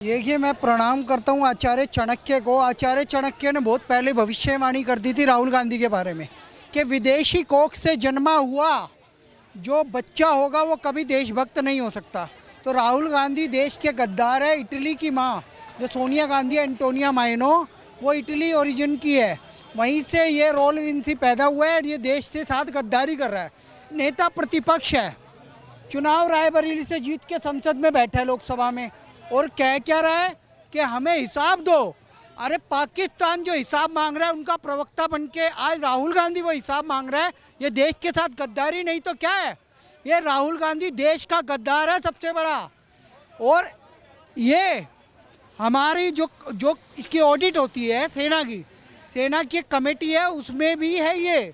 देखिए, मैं प्रणाम करता हूँ आचार्य चाणक्य को। आचार्य चाणक्य ने बहुत पहले भविष्यवाणी कर दी थी राहुल गांधी के बारे में कि विदेशी कोख से जन्मा हुआ जो बच्चा होगा वो कभी देशभक्त नहीं हो सकता। तो राहुल गांधी देश के गद्दार है। इटली की माँ जो सोनिया गांधी एंटोनिया माइनो, वो इटली ओरिजिन की है, वहीं से ये रोल विंसी पैदा हुआ है। ये देश से साथ गद्दारी कर रहा है। नेता प्रतिपक्ष है, चुनाव रायबरेली से जीत के संसद में बैठा है लोकसभा में, और कह क्या रहा है कि हमें हिसाब दो। अरे पाकिस्तान जो हिसाब मांग रहा है, उनका प्रवक्ता बनके आज राहुल गांधी वो हिसाब मांग रहा है। ये देश के साथ गद्दारी नहीं तो क्या है? ये राहुल गांधी देश का गद्दार है सबसे बड़ा। और ये हमारी जो जो इसकी ऑडिट होती है सेना की एक कमेटी है, उसमें भी है ये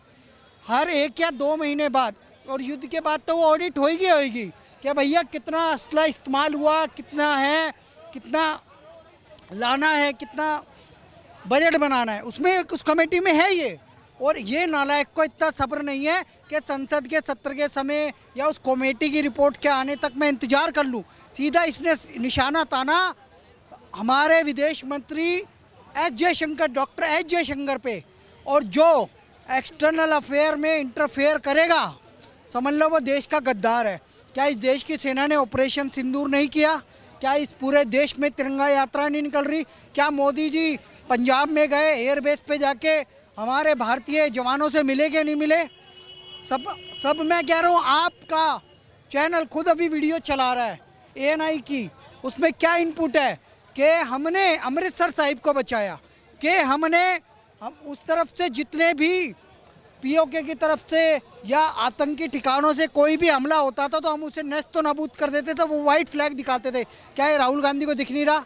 हर 1 या 2 महीने बाद। और युद्ध के बाद तो वो ऑडिट होगी कि भैया कितना असला इस्तेमाल हुआ, कितना है, कितना लाना है, कितना बजट बनाना है, उसमें उस कमेटी में है ये। और ये नालायक को इतना सब्र नहीं है कि संसद के सत्र के समय या उस कमेटी की रिपोर्ट के आने तक मैं इंतज़ार कर लूँ। सीधा इसने निशाना ताना हमारे विदेश मंत्री डॉक्टर एस जयशंकर पे। और जो एक्सटर्नल अफेयर में इंटरफेयर करेगा, समझ लो वो देश का गद्दार है। क्या इस देश की सेना ने ऑपरेशन सिंदूर नहीं किया? क्या इस पूरे देश में तिरंगा यात्रा नहीं निकल रही? क्या मोदी जी पंजाब में गए, एयरबेस पे जाके हमारे भारतीय जवानों से मिले कि नहीं मिले? सब मैं कह रहा हूँ, आपका चैनल खुद अभी वीडियो चला रहा है ANI की, उसमें क्या इनपुट है कि हमने अमृतसर साहिब को बचाया, कि हम उस तरफ से जितने भी POK की तरफ से या आतंकी ठिकानों से कोई भी हमला होता था तो हम उसे नष्ट नाबूद कर देते थे, वो वाइट फ्लैग दिखाते थे। क्या ये राहुल गांधी को दिख नहीं रहा?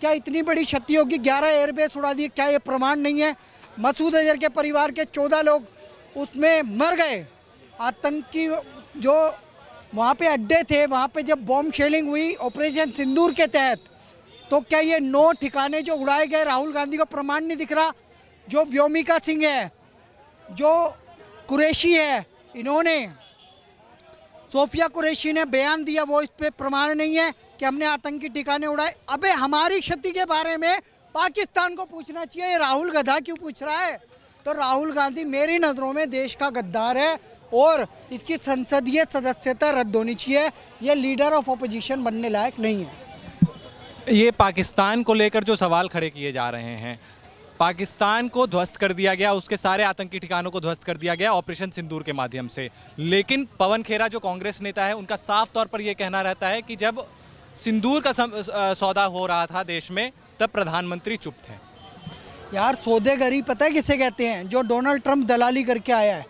क्या इतनी बड़ी क्षति होगी? 11 एयरबेस उड़ा दिए, क्या ये प्रमाण नहीं है? मसूद अजहर के परिवार के 14 लोग उसमें मर गए। आतंकी जो वहाँ पे अड्डे थे, वहाँ पे जब बॉम्ब शेलिंग हुई ऑपरेशन सिंदूर के तहत, तो क्या ये 9 ठिकाने जो उड़ाए गए, राहुल गांधी को प्रमाण नहीं दिख रहा? जो व्योमिका सिंह है, जो कुरैशी है, इन्होंने सोफिया कुरैशी ने बयान दिया, वो इस पे प्रमाण नहीं है कि हमने आतंकी ठिकाने उड़ाए। अबे हमारी क्षति के बारे में पाकिस्तान को पूछना चाहिए, ये राहुल गधा क्यों पूछ रहा है? तो राहुल गांधी मेरी नज़रों में देश का गद्दार है और इसकी संसदीय सदस्यता रद्द होनी चाहिए। ये लीडर ऑफ अपोजिशन बनने लायक नहीं है। ये पाकिस्तान को लेकर जो सवाल खड़े किए जा रहे हैं, पाकिस्तान को ध्वस्त कर दिया गया, उसके सारे आतंकी ठिकानों को ध्वस्त कर दिया गया ऑपरेशन सिंदूर के माध्यम से। लेकिन पवन खेरा जो कांग्रेस नेता है, उनका साफ तौर पर यह कहना रहता है कि जब सिंदूर का सौदा हो रहा था देश में, तब प्रधानमंत्री चुप थे। यार सौदेगरी पता है किसे कहते हैं? जो डोनाल्ड ट्रंप दलाली करके आया है।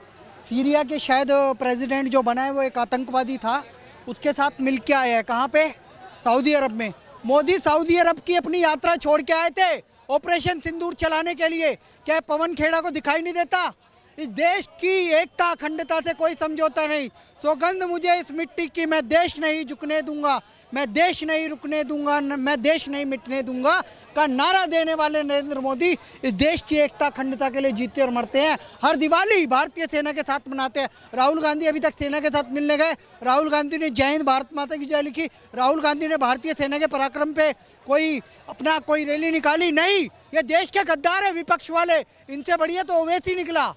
सीरिया के शायद प्रेसिडेंट जो बना है वो एक आतंकवादी था, उसके साथ मिल के आया है। कहाँ पे? सऊदी अरब में। मोदी सऊदी अरब की अपनी यात्रा छोड़ के आए थे ऑपरेशन सिंदूर चलाने के लिए। क्या पवन खेड़ा को दिखाई नहीं देता? इस देश की एकता अखंडता से कोई समझौता नहीं। सौगंध मुझे इस मिट्टी की, मैं देश नहीं झुकने दूंगा, मैं देश नहीं रुकने दूंगा, मैं देश नहीं मिटने दूंगा का नारा देने वाले नरेंद्र मोदी इस देश की एकता अखंडता के लिए जीते और मरते हैं। हर दिवाली भारतीय सेना के साथ मनाते हैं। राहुल गांधी अभी तक सेना के साथ मिलने गए? राहुल गांधी ने जय हिंद भारत माता की जय लिखी? राहुल गांधी ने भारतीय सेना के पराक्रम पे कोई रैली निकाली? नहीं। ये देश के गद्दार है विपक्ष वाले। इनसे बढ़िया तो ओवैसी निकला।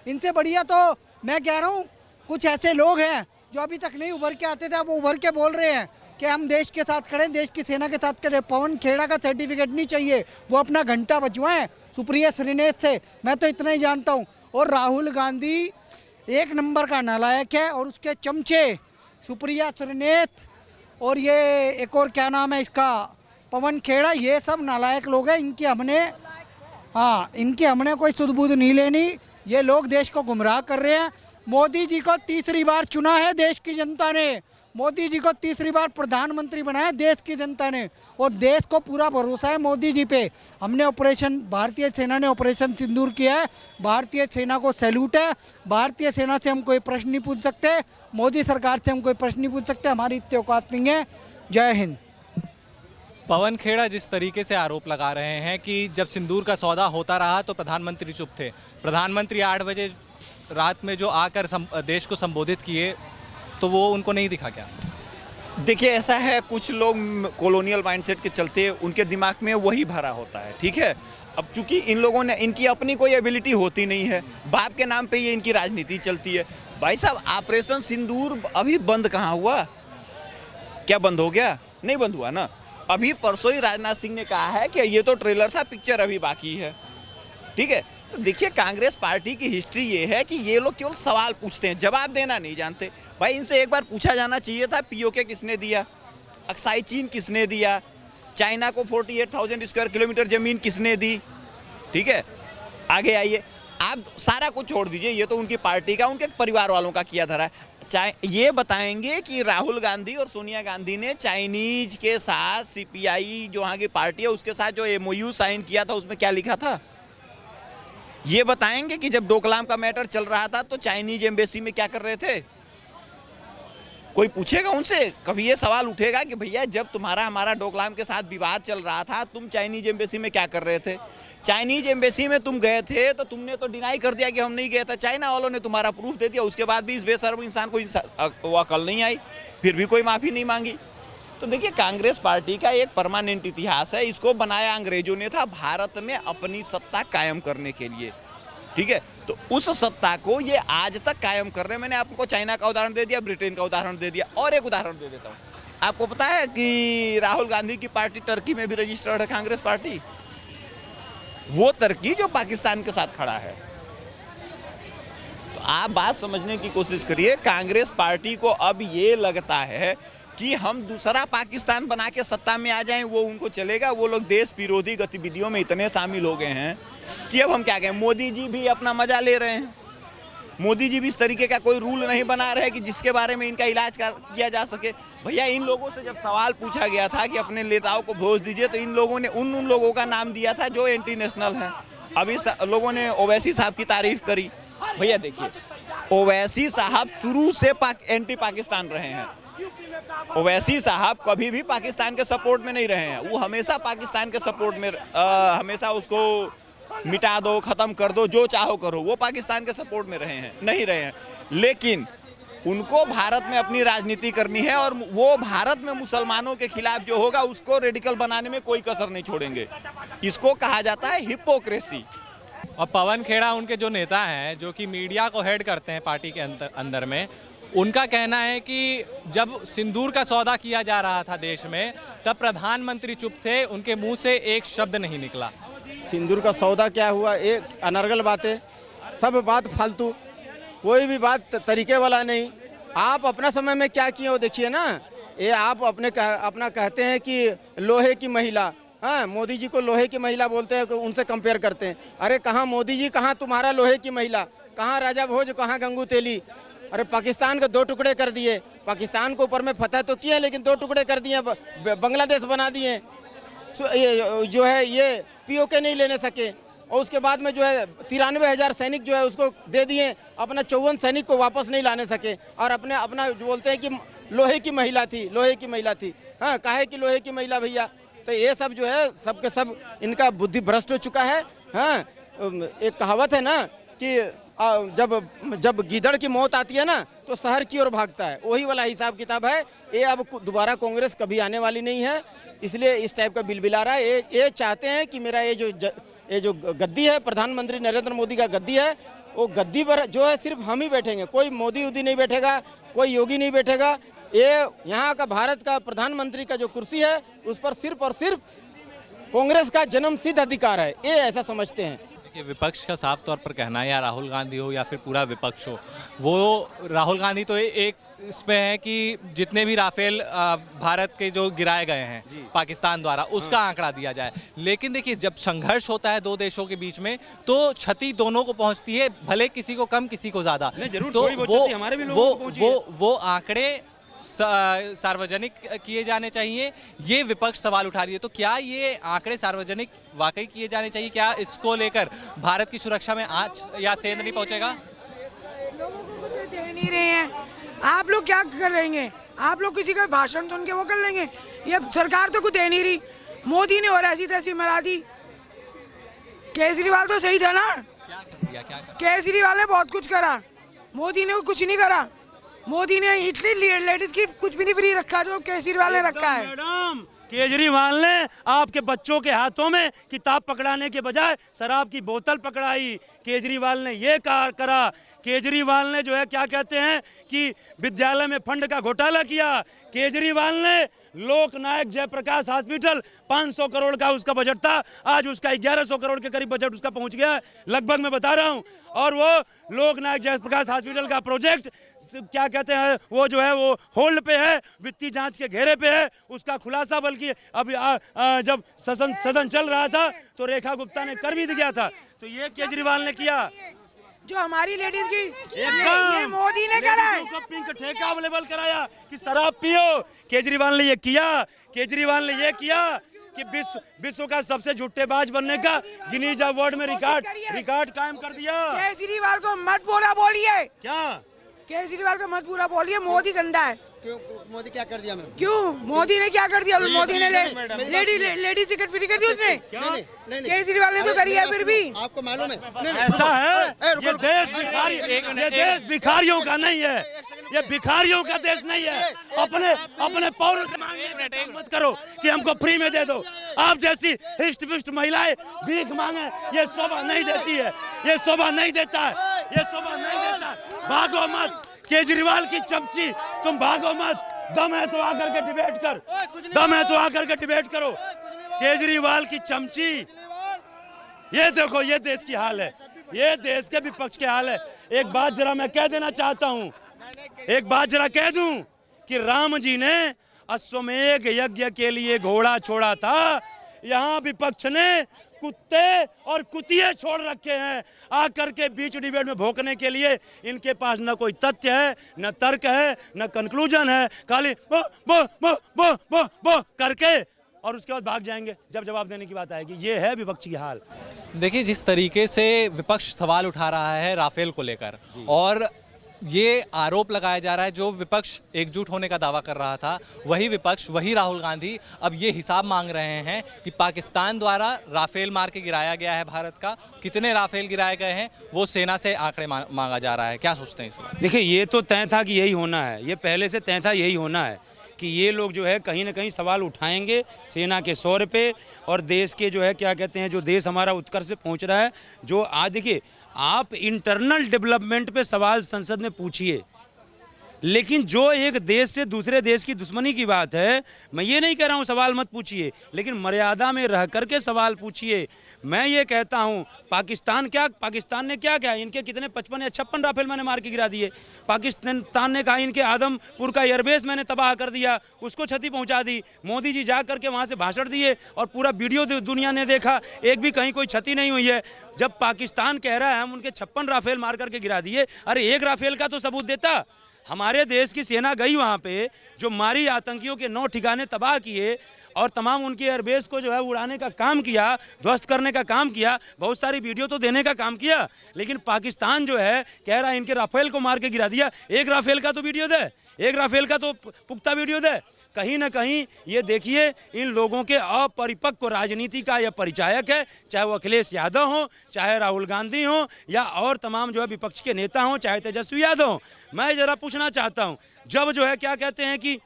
इनसे बढ़िया तो मैं कह रहा हूँ कुछ ऐसे लोग हैं जो अभी तक नहीं उभर के आते थे, अब वो उभर के बोल रहे हैं कि हम देश के साथ खड़े, देश की सेना के साथ खड़े। पवन खेड़ा का सर्टिफिकेट नहीं चाहिए, वो अपना घंटा बजवाएं सुप्रिया श्रीनेत से, मैं तो इतना ही जानता हूँ। और राहुल गांधी 1 नंबर का नालायक है, और उसके चमचे सुप्रिया श्रीनेत और ये एक और क्या नाम है इसका, पवन खेड़ा, ये सब नालायक लोग हैं। इनकी हमने कोई सुध बुध नहीं लेनी। ये लोग देश को गुमराह कर रहे हैं। मोदी जी को तीसरी बार चुना है देश की जनता ने, मोदी जी को तीसरी बार प्रधानमंत्री बनाया देश की जनता ने, और देश को पूरा भरोसा है मोदी जी पे। भारतीय सेना ने ऑपरेशन सिंदूर किया है। भारतीय सेना को सैल्यूट है। भारतीय सेना से हम कोई प्रश्न नहीं पूछ सकते, मोदी सरकार से हम कोई प्रश्न नहीं पूछ सकते, हमारी इतनी औकात नहीं है। जय हिंद। पवन खेड़ा जिस तरीके से आरोप लगा रहे हैं कि जब सिंदूर का सौदा होता रहा तो प्रधानमंत्री चुप थे। प्रधानमंत्री 8 बजे रात में जो आकर देश को संबोधित किए, तो वो उनको नहीं दिखा क्या? देखिए ऐसा है, कुछ लोग कॉलोनियल माइंडसेट के चलते उनके दिमाग में वही भरा होता है, ठीक है। अब चूंकि इन लोगों ने, इनकी अपनी कोई एबिलिटी होती नहीं है, बाप के नाम पे ये इनकी राजनीति चलती है। भाई साहब, ऑपरेशन सिंदूर अभी बंद कहाँ हुआ? क्या बंद हो गया? नहीं बंद हुआ ना। अभी परसों ही राजनाथ सिंह ने कहा है कि ये तो ट्रेलर था, पिक्चर अभी बाकी है, ठीक है। तो देखिए, कांग्रेस पार्टी की हिस्ट्री ये है कि ये लोग केवल सवाल पूछते हैं, जवाब देना नहीं जानते। भाई, इनसे एक बार पूछा जाना चाहिए था, पीओके किसने दिया, अक्साई चीन किसने दिया, चाइना को 48,000 स्क्वायर किलोमीटर जमीन किसने दी, ठीक है। आगे आइए, आप सारा कुछ छोड़ दीजिए, ये तो उनकी पार्टी का, उनके परिवार वालों का किया धरा है। ये बताएंगे कि राहुल गांधी और सोनिया गांधी ने चाइनीज के साथ, सीपीआई जो वहाँ की पार्टी है उसके साथ जो एमओयू साइन किया था, उसमें क्या लिखा था? ये बताएंगे कि जब डोकलाम का मैटर चल रहा था तो चाइनीज एम्बेसी में क्या कर रहे थे? कोई पूछेगा उनसे? कभी ये सवाल उठेगा कि भैया, जब तुम्हारा हमारा डोकलाम के साथ विवाद चल रहा था, तुम चाइनीज एम्बेसी में क्या कर रहे थे? चाइनीज एम्बेसी में तुम गए थे तो तुमने तो डिनाई कर दिया कि हम नहीं गए थे, चाइना वालों ने तुम्हारा प्रूफ दे दिया। उसके बाद भी इस बेशर्म इंसान को वो अकल नहीं आई, फिर भी कोई माफ़ी नहीं मांगी। तो देखिए, कांग्रेस पार्टी का एक परमानेंट इतिहास है, इसको बनाया अंग्रेजों ने था भारत में अपनी सत्ता कायम करने के लिए, ठीक है। तो उस सत्ता को ये आज तक कायम कर रहे हैं। मैंने आपको चाइना का उदाहरण दे दिया, ब्रिटेन का उदाहरण दे दिया, और एक उदाहरण दे देता हूँ। आपको पता है कि राहुल गांधी की पार्टी टर्की में भी रजिस्टर्ड है, कांग्रेस पार्टी। वो टर्की जो पाकिस्तान के साथ खड़ा है। तो आप बात समझने की कोशिश करिए। कांग्रेस पार्टी को अब ये लगता है कि हम दूसरा पाकिस्तान बना के सत्ता में आ जाएं, वो उनको चलेगा। वो लोग देश विरोधी गतिविधियों में इतने शामिल हो गए हैं कि अब हम क्या कहें, मोदी जी भी अपना मजा ले रहे हैं। मोदी जी भी इस तरीके का कोई रूल नहीं बना रहे कि जिसके बारे में इनका इलाज किया जा सके। भैया, इन लोगों से जब सवाल पूछा गया था कि अपने नेताओं को वोट दीजिए, तो इन लोगों ने उन लोगों का नाम दिया था जो एंटी नेशनल हैं। अभी लोगों ने ओवैसी साहब की तारीफ करी। भैया देखिए, ओवैसी साहब शुरू से एंटी पाकिस्तान रहे हैं। ओवैसी साहब कभी भी पाकिस्तान के सपोर्ट में नहीं रहे हैं। वो हमेशा पाकिस्तान के सपोर्ट में, हमेशा उसको मिटा दो, ख़त्म कर दो, जो चाहो करो, वो पाकिस्तान के सपोर्ट में रहे हैं, नहीं रहे हैं। लेकिन उनको भारत में अपनी राजनीति करनी है, और वो भारत में मुसलमानों के खिलाफ जो होगा उसको रेडिकल बनाने में कोई कसर नहीं छोड़ेंगे। इसको कहा जाता है हिपोक्रेसी। और पवन खेड़ा उनके जो नेता हैं, जो कि मीडिया को हेड करते हैं पार्टी के अंदर में, उनका कहना है कि जब सिंदूर का सौदा किया जा रहा था देश में, तब प्रधानमंत्री चुप थे, उनके मुंह से एक शब्द नहीं निकला। सिंदूर का सौदा क्या हुआ? एक अनर्गल बातें, सब बात फालतू, कोई भी बात तरीके वाला नहीं। आप अपना समय में क्या किए हो देखिए ना। ये आप अपना कहते हैं कि लोहे की महिला, हाँ, मोदी जी को लोहे की महिला बोलते हैं, उनसे कंपेयर करते हैं। अरे कहाँ मोदी जी, कहाँ तुम्हारा लोहे की महिला, कहाँ राजा भोज, कहाँ गंगू तेली। अरे पाकिस्तान को 2 टुकड़े कर दिए, पाकिस्तान को ऊपर में फतह तो किए, लेकिन 2 टुकड़े कर दिए, बांग्लादेश बना दिए। जो है ये पीओके नहीं लेने सके, और उसके बाद में जो है 93,000 सैनिक जो है उसको दे दिए, अपना 54 सैनिक को वापस नहीं लाने सके। और अपना जो बोलते हैं कि लोहे की महिला थी, लोहे की महिला थी। हाँ, काहे की लोहे की महिला भैया? तो ये सब जो है सब के सब इनका बुद्धि भ्रष्ट हो चुका है। हाँ, एक कहावत है ना कि जब गीदड़ की मौत आती है ना तो शहर की ओर भागता है, वही वाला हिसाब किताब है। ये अब दोबारा कांग्रेस कभी आने वाली नहीं है, इसलिए इस टाइप का बिल बिला रहा है। ये चाहते हैं कि मेरा ये जो गद्दी है, प्रधानमंत्री नरेंद्र मोदी का गद्दी है, वो गद्दी पर जो है सिर्फ हम ही बैठेंगे, कोई मोदी उदी नहीं बैठेगा, कोई योगी नहीं बैठेगा। ये यहाँ का भारत का प्रधानमंत्री का जो कुर्सी है, उस पर सिर्फ और सिर्फ कांग्रेस का जन्मसिद्ध अधिकार है, ये ऐसा समझते हैं। देखिए, विपक्ष का साफ तौर पर कहना है, या राहुल गांधी हो या फिर पूरा विपक्ष हो, वो राहुल गांधी तो एक इसमें है कि जितने भी राफेल भारत के जो गिराए गए हैं पाकिस्तान द्वारा, उसका आंकड़ा दिया जाए। लेकिन देखिए, जब संघर्ष होता है 2 देशों के बीच में, तो क्षति दोनों को पहुंचती है, भले किसी को कम किसी को ज्यादा। तो वो आंकड़े सार्वजनिक किए जाने चाहिए, ये विपक्ष सवाल उठा रही है। तो क्या ये आंकड़े सार्वजनिक वाकई किए जाने चाहिए? क्या इसको लेकर भारत की सुरक्षा में आंच या सेंध नहीं पहुंचेगा? लोगों को कुछ दे नहीं रहे हैं, आप लोग क्या कर लेंगे? आप लोग किसी का भाषण सुन के वो कर लेंगे? ये सरकार तो कुछ दे नहीं रही, मोदी ने और ऐसी तैसी मरा दी। केजरीवाल तो सही था ना, क्या कर दिया? क्या कर? केजरीवाल ने बहुत कुछ करा, मोदी ने कुछ नहीं करा। मोदी ने इतनी लेडीज की कुछ भी नहीं फ्री रखा जो केजरीवाल ने रखा है। मैडम, केजरीवाल ने आपके बच्चों के हाथों में किताब पकड़ाने के बजाय शराब की बोतल पकड़ाई। केजरीवाल ने ये करा। केजरीवाल ने जो है क्या कहते हैं कि विद्यालय में फंड का घोटाला किया। केजरीवाल ने लोकनायक जयप्रकाश हॉस्पिटल 500 करोड़ का उसका बजट था, आज उसका 1100 करोड़ के करीब बजट उसका पहुंच गया है, लगभग मैं बता रहा हूं। और वो लोकनायक जयप्रकाश हॉस्पिटल का प्रोजेक्ट क्या कहते हैं वो जो है वो होल्ड पे है, वित्तीय जांच के घेरे पे है। उसका खुलासा बल्कि अभी जब सदन चल रहा था तो रेखा गुप्ता ने कर भी दिया था। तो ये केजरीवाल ने किया। जो हमारी लेडीज की ये एकदम मोदी ने करा है। लेडीजों को पिंक ठेका अवेलेबल कराया कि शराब पियो। केजरीवाल ने ये किया। केजरीवाल ने ये किया कि विश्व का सबसे झूठेबाज बनने का गिनीज अवार्ड में रिकॉर्ड कायम कर दिया। केजरीवाल को मत बुरा बोलिए। क्या केजरीवाल को मत बुरा बोलिए, मोदी गंदा है। क्यों मोदी क्या कर दिया? क्यों मोदी ने क्या कर दिया? मोदी ने लेडीज टिकट फ्री कर दी उसने। केजरीवाल ने तो करी है फिर भी। आपको मालूम है? ऐसा है, ये देश भिखारियों का नहीं है, ये भिखारियों का देश नहीं है। अपने पौरों से मांगने मत करो कि हमको फ्री में दे दो। आप जैसी हिष्ट पिष्ट महिलाएं भीख मांगे, ये शोभा नहीं देती है, ये शोभा नहीं देता है, ये शोभा नहीं देता है। भागो मत केजरीवाल की चमची, तुम भागो मत। दम है तो आकर के डिबेट कर, दम है तो आकर के डिबेट करो। केजरीवाल की चमची, ये देखो, ये देश की हाल है, ये देश के विपक्ष के हाल है। एक बात जरा मैं कह देना चाहता हूँ, एक बात जरा कह दूं कि राम जी ने अश्वमेध यज्ञ के लिए घोड़ा छोड़ा था, यहाँ विपक्ष ने कुत्ते और कुतिये छोड़ रखे हैं आकर के बीच डिबेट में भोंकने के लिए। इनके पास न कोई तथ्य है, न तर्क है, न कंक्लूजन है, खाली बो बो बो बो बो बो करके और उसके बाद भाग जाएंगे जब जवाब देने की बात आएगी। ये है विपक्ष की हाल। देखिए, जिस तरीके से विपक्ष सवाल उठा रहा है राफेल को लेकर, और ये आरोप लगाया जा रहा है, जो विपक्ष एकजुट होने का दावा कर रहा था, वही विपक्ष, वही राहुल गांधी अब ये हिसाब मांग रहे हैं कि पाकिस्तान द्वारा राफेल मार के गिराया गया है भारत का, कितने राफेल गिराए गए हैं, वो सेना से आंकड़े मांगा जा रहा है। क्या सोचते हैं इस बारे में? देखिए, ये तो तय था कि यही होना है, ये पहले से तय था यही होना है कि ये लोग जो है कहीं ना कहीं सवाल उठाएंगे सेना के शौर्य पे और देश के जो है क्या कहते हैं, जो देश हमारा उत्कर्ष पे पहुंच रहा है। जो आज देखिए, आप इंटरनल डेवलपमेंट पे सवाल संसद में पूछिए, लेकिन जो एक देश से दूसरे देश की दुश्मनी की बात है, मैं ये नहीं कह रहा हूँ सवाल मत पूछिए, लेकिन मर्यादा में रह करके सवाल पूछिए। मैं ये कहता हूँ पाकिस्तान ने क्या किया? इनके कितने 55 या 56 राफेल मैंने मार के गिरा दिए। पाकिस्तान ने कहा इनके आदमपुर का एयरबेस मैंने तबाह कर दिया, उसको क्षति पहुँचा दी। मोदी जी जा करके वहाँ से भाषण दिए और पूरा वीडियो दुनिया ने देखा, एक भी कहीं कोई क्षति नहीं हुई है। जब पाकिस्तान कह रहा है हम उनके 56 राफेल मार करके गिरा दिए, अरे एक राफेल का तो सबूत देता। हमारे देश की सेना गई वहाँ पे, जो मारी आतंकियों के 9 ठिकाने तबाह किए और तमाम उनके एयरबेस को जो है उड़ाने का काम किया, ध्वस्त करने का काम किया, बहुत सारी वीडियो तो देने का काम किया। लेकिन पाकिस्तान जो है कह रहा है इनके राफेल को मार के गिरा दिया। एक राफेल का तो वीडियो दे, एक राफेल का तो पुख्ता वीडियो दे। कहीं ना कहीं ये देखिए, इन लोगों के अपरिपक्व राजनीति का यह परिचायक है, चाहे वो अखिलेश यादव हो, चाहे राहुल गांधी हो, या और तमाम जो है विपक्ष के नेता हों, चाहे तेजस्वी यादव हो। मैं ज़रा पूछना चाहता हूँ, जब जो है क्या कहते हैं कि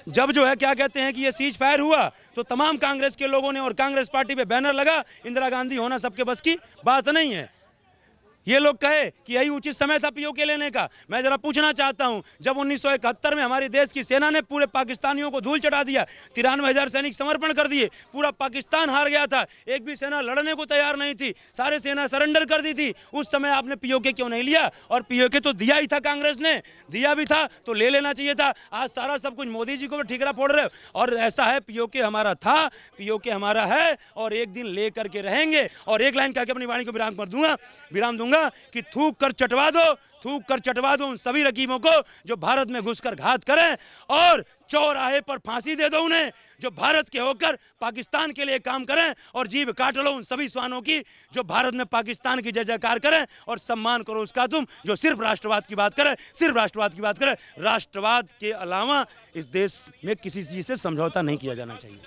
जब जो है क्या कहते हैं कि ये सीज फायर हुआ तो तमाम कांग्रेस के लोगों ने और कांग्रेस पार्टी पे बैनर लगा, इंदिरा गांधी होना सबके बस की बात नहीं है। ये लोग कहे कि यही उचित समय था पीओके लेने का। मैं जरा पूछना चाहता हूं, जब 1971 में हमारे देश की सेना ने पूरे पाकिस्तानियों को धूल चढ़ा दिया, 93,000 सैनिक समर्पण कर दिए, पूरा पाकिस्तान हार गया था, एक भी सेना लड़ने को तैयार नहीं थी, सारे सेना सरेंडर कर दी थी। उस समय आपने पीओके क्यों नहीं लिया? और पीओके तो दिया ही था, कांग्रेस ने दिया भी था तो ले लेना चाहिए था। आज सारा सब कुछ मोदी जी को ठीकरा फोड़ रहे हो। और ऐसा है, पीओके हमारा था, पीओके हमारा है और एक दिन ले करके रहेंगे। और एक लाइन कह के अपनी वाणी को विराम दूंगा कि थूक कर चटवा दो उन सभी रकीबों को जो भारत में घुसकर घात करें, और चौराहे पर फांसी दे दो उन्हें जो भारत के होकर पाकिस्तान के लिए काम करें, और जीभ काट लो उन सभी श्वानों की जो भारत में पाकिस्तान की जय जयकार करें, और सम्मान करो उसका तुम जो सिर्फ राष्ट्रवाद की बात करें, सिर्फ राष्ट्रवाद की बात करें। राष्ट्रवाद के अलावा इस देश में किसी चीज़ से समझौता नहीं किया जाना चाहिए।